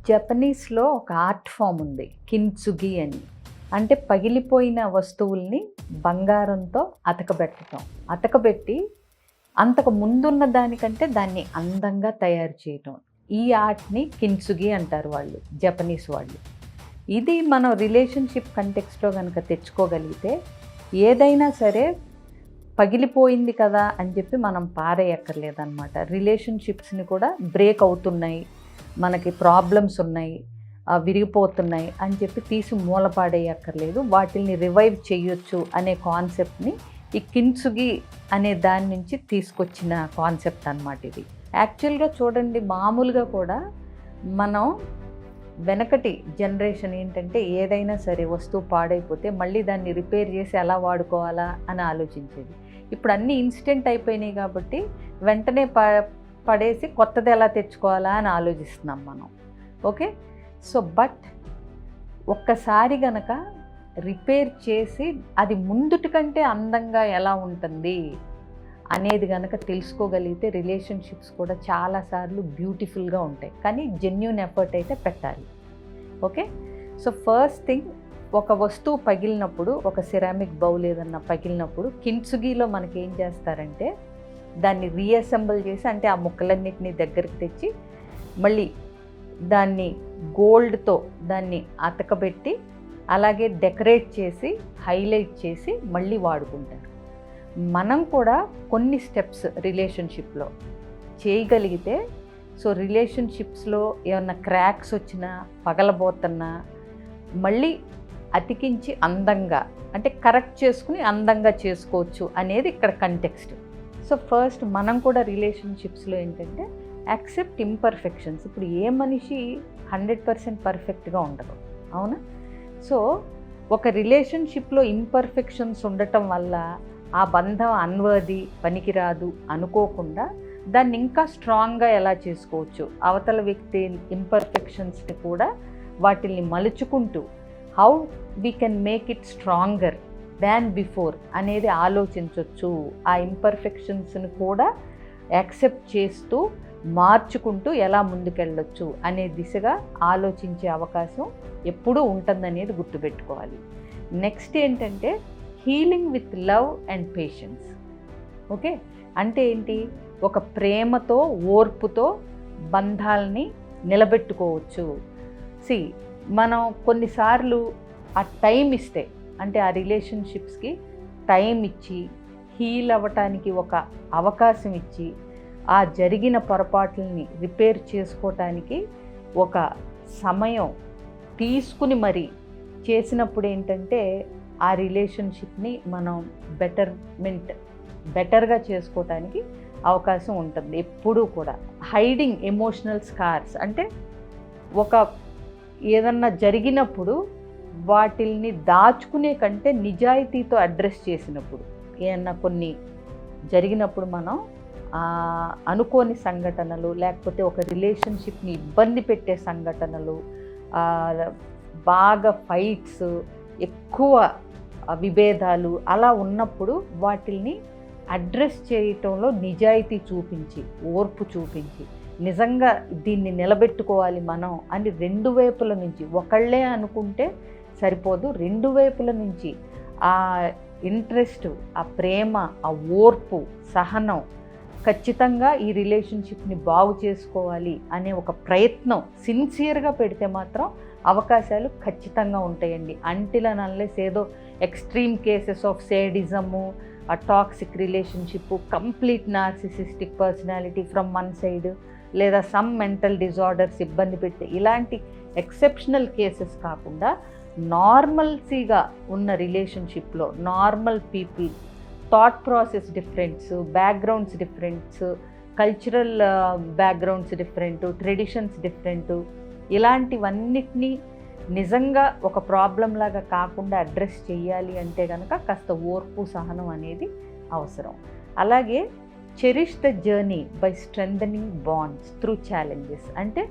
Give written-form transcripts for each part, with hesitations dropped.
జపనీస్‌లో ఒక art form ఉంది. కిన్సుగి అని. అంటే పగిలిపోయిన వస్తువుల్ని బంగారంతో అతకబెట్టటం. అతకబెట్టి అంతకు ముందున్న దానికంటే దాన్ని అందంగా తయారు చేయటం. ఈ ఆర్ట్‌ని కిన్సుగి అంటారు వాళ్ళు, జపనీస్ వాళ్ళు. ఇది మనం రిలేషన్‌షిప్ కంటెక్స్ట్‌లో గనక తెచ్చుకోగలిగితే ఏదైనా సరే పగిలిపోయింది కదా అని చెప్పి మనం పారేయక్కర్లేదనమాట. రిలేషన్‌షిప్స్‌ని కూడా బ్రేక్ అవుతున్నాయి, మనకి ప్రాబ్లమ్స్ ఉన్నాయి, విరిగిపోతున్నాయి అని చెప్పి తీసి మూలపాడేయక్కర్లేదు. వాటిల్ని రివైవ్ చేయొచ్చు అనే కాన్సెప్ట్‌ని ఈ కిన్సుగి అనే దాని నుంచి తీసుకొచ్చిన కాన్సెప్ట్ అనమాట ఇది. యాక్చువల్గా చూడండి, మామూలుగా కూడా మనం వెనకటి జనరేషన్ ఏంటంటే ఏదైనా సరే వస్తువు పాడైపోతే మళ్ళీ దాన్ని రిపేర్ చేసి ఎలా వాడుకోవాలా అని ఆలోచించేది. ఇప్పుడు అన్నీ ఇన్స్టెంట్ అయిపోయినాయి కాబట్టి వెంటనే పడేసి కొత్తది ఎలా తెచ్చుకోవాలా అని ఆలోచిస్తున్నాం మనం. ఓకే, సో బట్ ఒక్కసారి గనక రిపేర్ చేసి అది ముందుటి కంటే అందంగా ఎలా ఉంటుంది అనేది గనక తెలుసుకోగలిగితే రిలేషన్షిప్స్ కూడా చాలాసార్లు బ్యూటిఫుల్గా ఉంటాయి. కానీ జెన్యూన్ ఎఫర్ట్ అయితే పెట్టాలి. ఓకే, సో ఫస్ట్ థింగ్, ఒక వస్తువు పగిలినప్పుడు, ఒక సిరామిక్ బౌల్ ఏదన్నా పగిలినప్పుడు కిన్సుగిలో మనకి ఏం చేస్తారంటే దాన్ని రీఅసెంబుల్ చేసి, అంటే ఆ ముక్కలన్నిటిని దగ్గరికి తెచ్చి మళ్ళీ దాన్ని గోల్డ్తో దాన్ని అతకబెట్టి అలాగే డెకరేట్ చేసి హైలైట్ చేసి మళ్ళీ వాడుకుంటారు. మనం కూడా కొన్ని స్టెప్స్ రిలేషన్షిప్లో చేయగలిగితే, సో రిలేషన్షిప్స్లో ఏమన్నా క్రాక్స్ వచ్చినా పగలబోతున్నా మళ్ళీ అతికించి అందంగా, అంటే కరెక్ట్ చేసుకుని అందంగా చేసుకోవచ్చు అనేది ఇక్కడ కంటెక్స్ట్. సో ఫస్ట్ మనం కూడా రిలేషన్షిప్స్లో ఏంటంటే యాక్సెప్ట్ ఇంపర్ఫెక్షన్స్. ఇప్పుడు ఏ మనిషి 100% పర్ఫెక్ట్గా ఉండదు, అవునా? సో ఒక రిలేషన్షిప్లో ఇంపర్ఫెక్షన్స్ ఉండటం వల్ల ఆ బంధం అన్వర్ది, పనికిరాదు అనుకోకుండా దాన్ని ఇంకా స్ట్రాంగ్గా ఎలా చేసుకోవచ్చు, అవతల వ్యక్తి ఇంపర్ఫెక్షన్స్ని కూడా వాటిల్ని మలుచుకుంటూ how we can make it stronger than before అనేది ఆలోచించవచ్చు. ఆ ఇంపర్ఫెక్షన్స్ని కూడా యాక్సెప్ట్ చేస్తూ మార్చుకుంటూ ఎలా ముందుకెళ్ళొచ్చు అనే దిశగా ఆలోచించే అవకాశం ఎప్పుడూ ఉంటుందనేది గుర్తుపెట్టుకోవాలి. నెక్స్ట్ ఏంటంటే healing with love and patience. Okay, అంటే ఏంటి? ఒక ప్రేమతో, ఓర్పుతో బంధాలని నిలబెట్టుకోవచ్చు. మనం కొన్నిసార్లు ఆ టైం ఇస్తే, అంటే ఆ రిలేషన్షిప్స్కి టైం ఇచ్చి హీల్ అవ్వటానికి ఒక అవకాశం ఇచ్చి ఆ జరిగిన పొరపాట్లని రిపేర్ చేసుకోవటానికి ఒక సమయం తీసుకుని మరి చేసినప్పుడు ఏంటంటే ఆ రిలేషన్షిప్ని మనం బెటర్గా చేసుకోవటానికి అవకాశం ఉంటుంది. ఎప్పుడూ కూడా హైడింగ్ ఎమోషనల్ స్కార్స్, అంటే ఒక ఏదన్నా జరిగినప్పుడు వాటిల్ని దాచుకునే కంటే నిజాయితీతో అడ్రస్ చేసినప్పుడు, ఏమన్నా కొన్ని జరిగినప్పుడు మనం అనుకోని సంఘటనలు, లేకపోతే ఒక రిలేషన్షిప్ని ఇబ్బంది పెట్టే సంఘటనలు, బాగా ఫైట్స్, ఎక్కువ విభేదాలు అలా ఉన్నప్పుడు వాటిల్ని అడ్రస్ చేయటంలో నిజాయితీ చూపించి, ఓర్పు చూపించి, నిజంగా దీన్ని నిలబెట్టుకోవాలి మనం అని రెండు వైపుల నుంచి, ఒకళ్ళే అనుకుంటే సరిపోదు, రెండు వైపుల నుంచి ఆ ఇంట్రెస్ట్, ఆ ప్రేమ, ఆ ఓర్పు, సహనం, ఖచ్చితంగా ఈ రిలేషన్షిప్ని బాగు చేసుకోవాలి అనే ఒక ప్రయత్నం సిన్సియర్గా పెడితే మాత్రం అవకాశాలు ఖచ్చితంగా ఉంటాయండి. అంటిల్ అండ్ అన్లెస్ ఏదో ఎక్స్ట్రీమ్ కేసెస్ ఆఫ్ సేడిజము, ఆ toxic relationship, complete narcissistic personality from one side, లేదా సమ్ మెంటల్ డిజార్డర్స్ ఇబ్బంది పెడితే, ఇలాంటి ఎక్సెప్షనల్ కేసెస్ కాకుండా నార్మల్సీగా ఉన్న రిలేషన్షిప్లో normal people, thought process differents, backgrounds differents, cultural backgrounds different, traditions different, ఇలాంటివన్నిటినీ నిజంగా ఒక ప్రాబ్లం లాగా కాకుండా అడ్రస్ చేయాలి అంటే కనుక కాస్త ఓర్పు, సహనం అనేది అవసరం. అలాగే cherish the journey by strengthening bonds through challenges. అంటే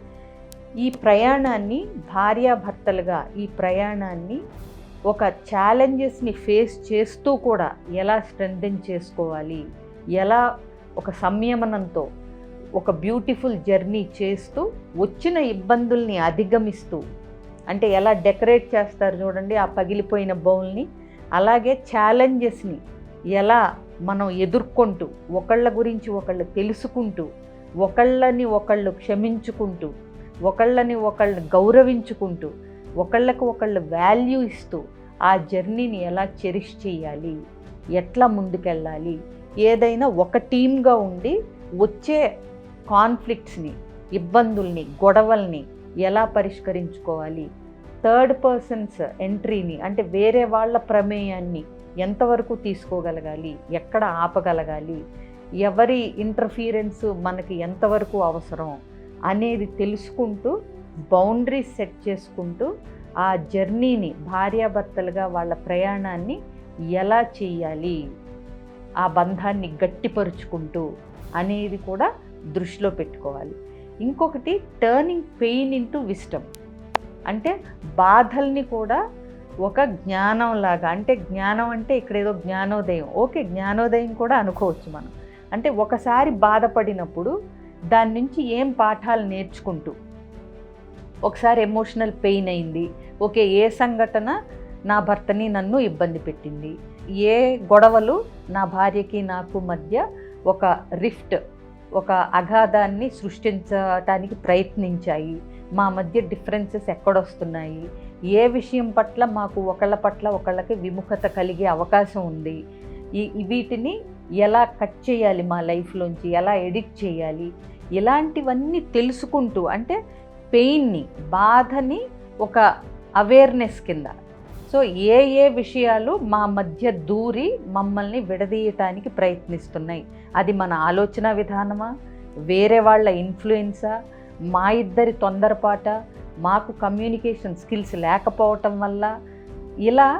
ఈ ప్రయాణాన్ని, భార్యాభర్తలుగా ఈ ప్రయాణాన్ని ఒక ఛాలెంజెస్ని ఫేస్ చేస్తూ కూడా ఎలా స్ట్రెంథెన్ చేసుకోవాలి, ఎలా ఒక సంయమనంతో ఒక బ్యూటిఫుల్ జర్నీ చేస్తూ వచ్చిన ఇబ్బందుల్ని అధిగమిస్తూ, అంటే ఎలా డెకరేట్ చేస్తారు చూడండి ఆ పగిలిపోయిన బౌల్ని, అలాగే ఛాలెంజెస్ని ఎలా మనం ఎదుర్కొంటూ, ఒకళ్ళ గురించి ఒకళ్ళు తెలుసుకుంటూ, ఒకళ్ళని ఒకళ్ళు క్షమించుకుంటూ, ఒకళ్ళని ఒకళ్ళు గౌరవించుకుంటూ, ఒకళ్ళకు ఒకళ్ళు వాల్యూ ఇస్తూ ఆ జర్నీని ఎలా చెరిష్ చేయాలి, ఎట్లా ముందుకెళ్ళాలి, ఏదైనా ఒక టీమ్గా ఉండి వచ్చే కాన్ఫ్లిక్ట్స్ని, ఇబ్బందుల్ని, గొడవల్ని ఎలా పరిష్కరించుకోవాలి, థర్డ్ పర్సన్స్ ఎంట్రీని అంటే వేరే వాళ్ళ ప్రమేయాన్ని ఎంతవరకు తీసుకోగలగాలి, ఎక్కడ ఆపగలగాలి, ఎవరి ఇంటర్ఫీరెన్స్ మనకి ఎంతవరకు అవసరం అనేది తెలుసుకుంటూ బౌండరీస్ సెట్ చేసుకుంటూ ఆ జర్నీని భార్యాభర్తలుగా వాళ్ళ ప్రయాణాన్ని ఎలా చేయాలి, ఆ బంధాన్ని గట్టిపరుచుకుంటూ అనేది కూడా దృష్టిలో పెట్టుకోవాలి. ఇంకొకటి టర్నింగ్ పెయిన్ ఇంటూ విస్డమ్, అంటే బాధల్ని కూడా ఒక జ్ఞానంలాగా, అంటే జ్ఞానం అంటే ఇక్కడ ఏదో జ్ఞానోదయం, ఓకే జ్ఞానోదయం కూడా అనుకోవచ్చు మనం. అంటే ఒకసారి బాధపడినప్పుడు దాని నుంచి ఏం పాఠాలు నేర్చుకుంటూ, ఒకసారి ఎమోషనల్ పెయిన్ అయింది, ఓకే ఏ సంఘటన నా భర్తని నన్ను ఇబ్బంది పెట్టింది, ఏ గొడవలు నా భార్యకి నాకు మధ్య ఒక రిఫ్ట్, ఒక అగాధాన్ని సృష్టించటానికి ప్రయత్నించాయి, మా మధ్య డిఫరెన్సెస్ ఎక్కడొస్తున్నాయి, ఏ విషయం పట్ల మాకు ఒకళ్ళ పట్ల ఒకళ్ళకి విముఖత కలిగే అవకాశం ఉంది, వీటిని ఎలా కట్ చేయాలి, మా లైఫ్లోంచి ఎలా ఎడిట్ చేయాలి, ఇలాంటివన్నీ తెలుసుకుంటూ, అంటే పెయిన్ని, బాధని ఒక అవేర్నెస్ కింద, సో ఏ విషయాలు మా మధ్య దూరి మమ్మల్ని విడదీయటానికి ప్రయత్నిస్తున్నాయి, అది మన ఆలోచన విధానమా, వేరే వాళ్ళ ఇన్ఫ్లుయెన్సా, మా ఇద్దరి తొందరపాట, మాకు కమ్యూనికేషన్ స్కిల్స్ లేకపోవటం వల్ల, ఇలా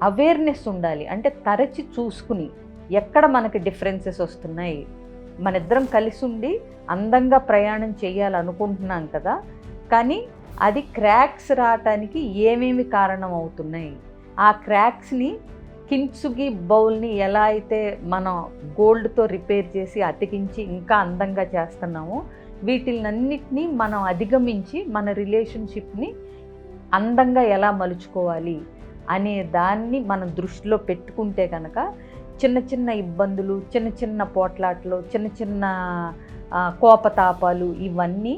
అవేర్నెస్ ఉండాలి. అంటే తరచి చూసుకుని ఎక్కడ మనకి డిఫరెన్సెస్ వస్తున్నాయి, మన ఇద్దరం కలిసి ఉండి అందంగా ప్రయాణం చేయాలనుకుంటున్నాం కదా, కానీ అది క్రాక్స్ రావటానికి ఏమేమి కారణం అవుతున్నాయి, ఆ క్రాక్స్ని కిన్సుగి బౌల్ని ఎలా అయితే మనం గోల్డ్తో రిపేర్ చేసి అతికించి ఇంకా అందంగా చేస్తున్నామో, వీటిలన్నిటినీ మనం అధిగమించి మన రిలేషన్షిప్ని అందంగా ఎలా మలుచుకోవాలి అనే దాన్ని మనం దృష్టిలో పెట్టుకుంటే కనుక చిన్న చిన్న ఇబ్బందులు, చిన్న చిన్న పోట్లాట్లు, చిన్న చిన్న కోపతాపాలు ఇవన్నీ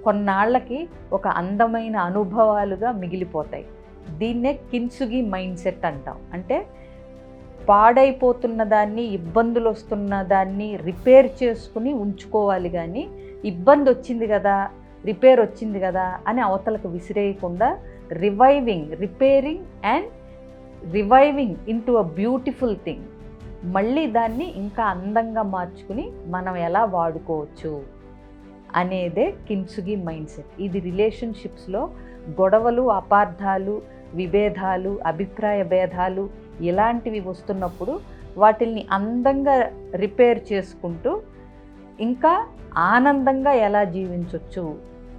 కొన్నాళ్ళకి ఒక అందమైన అనుభవాలుగా మిగిలిపోతాయి. దీన్నే కిన్సుగి మైండ్ సెట్ అంటాం. అంటే పాడైపోతున్న దాన్ని, ఇబ్బందులు వస్తున్న దాన్ని రిపేర్ చేసుకుని ఉంచుకోవాలి, కానీ ఇబ్బంది వచ్చింది కదా, రిపేర్ వచ్చింది కదా అని అవతలకు విసిరేయకుండా repairing and reviving into a beautiful thing, మళ్ళీ దాన్ని ఇంకా అందంగా మార్చుకుని మనం ఎలా వాడుకోవచ్చు అనేదే కిన్సుగి మైండ్ సెట్. ఇది రిలేషన్షిప్స్లో గొడవలు, అపార్థాలు, విభేదాలు, అభిప్రాయ భేదాలు ఇలాంటివి వస్తున్నప్పుడు వాటిల్ని అందంగా రిపేర్ చేసుకుంటూ ఇంకా ఆనందంగా ఎలా జీవించవచ్చు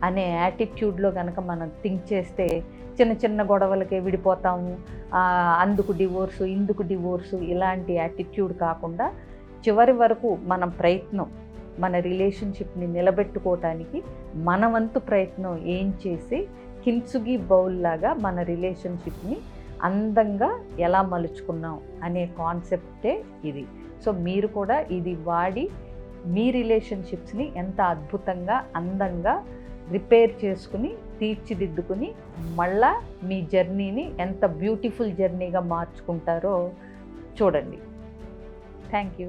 అనే యాటిట్యూడ్లో కనుక మనం థింక్ చేస్తే చిన్న చిన్న గొడవలకే విడిపోతాము, అందుకు డివోర్సు, ఇందుకు డివోర్సు, ఇలాంటి యాటిట్యూడ్ కాకుండా చివరి వరకు మనం ప్రయత్నం, మన రిలేషన్షిప్ని నిలబెట్టుకోవటానికి మన వంతు ప్రయత్నం ఏం చేసి కిన్సుగి బౌల్ లాగా మన రిలేషన్షిప్ని అందంగా ఎలా మలుచుకున్నాం అనే కాన్సెప్టే ఇది. సో మీరు కూడా ఇది వాడి మీ రిలేషన్షిప్స్ని ఎంత అద్భుతంగా, అందంగా రిపేర్ చేసుకుని, తీర్చిదిద్దుకుని మళ్ళా మీ జర్నీని ఎంత బ్యూటిఫుల్ జర్నీగా మార్చుకుంటారో చూడండి. Thank you.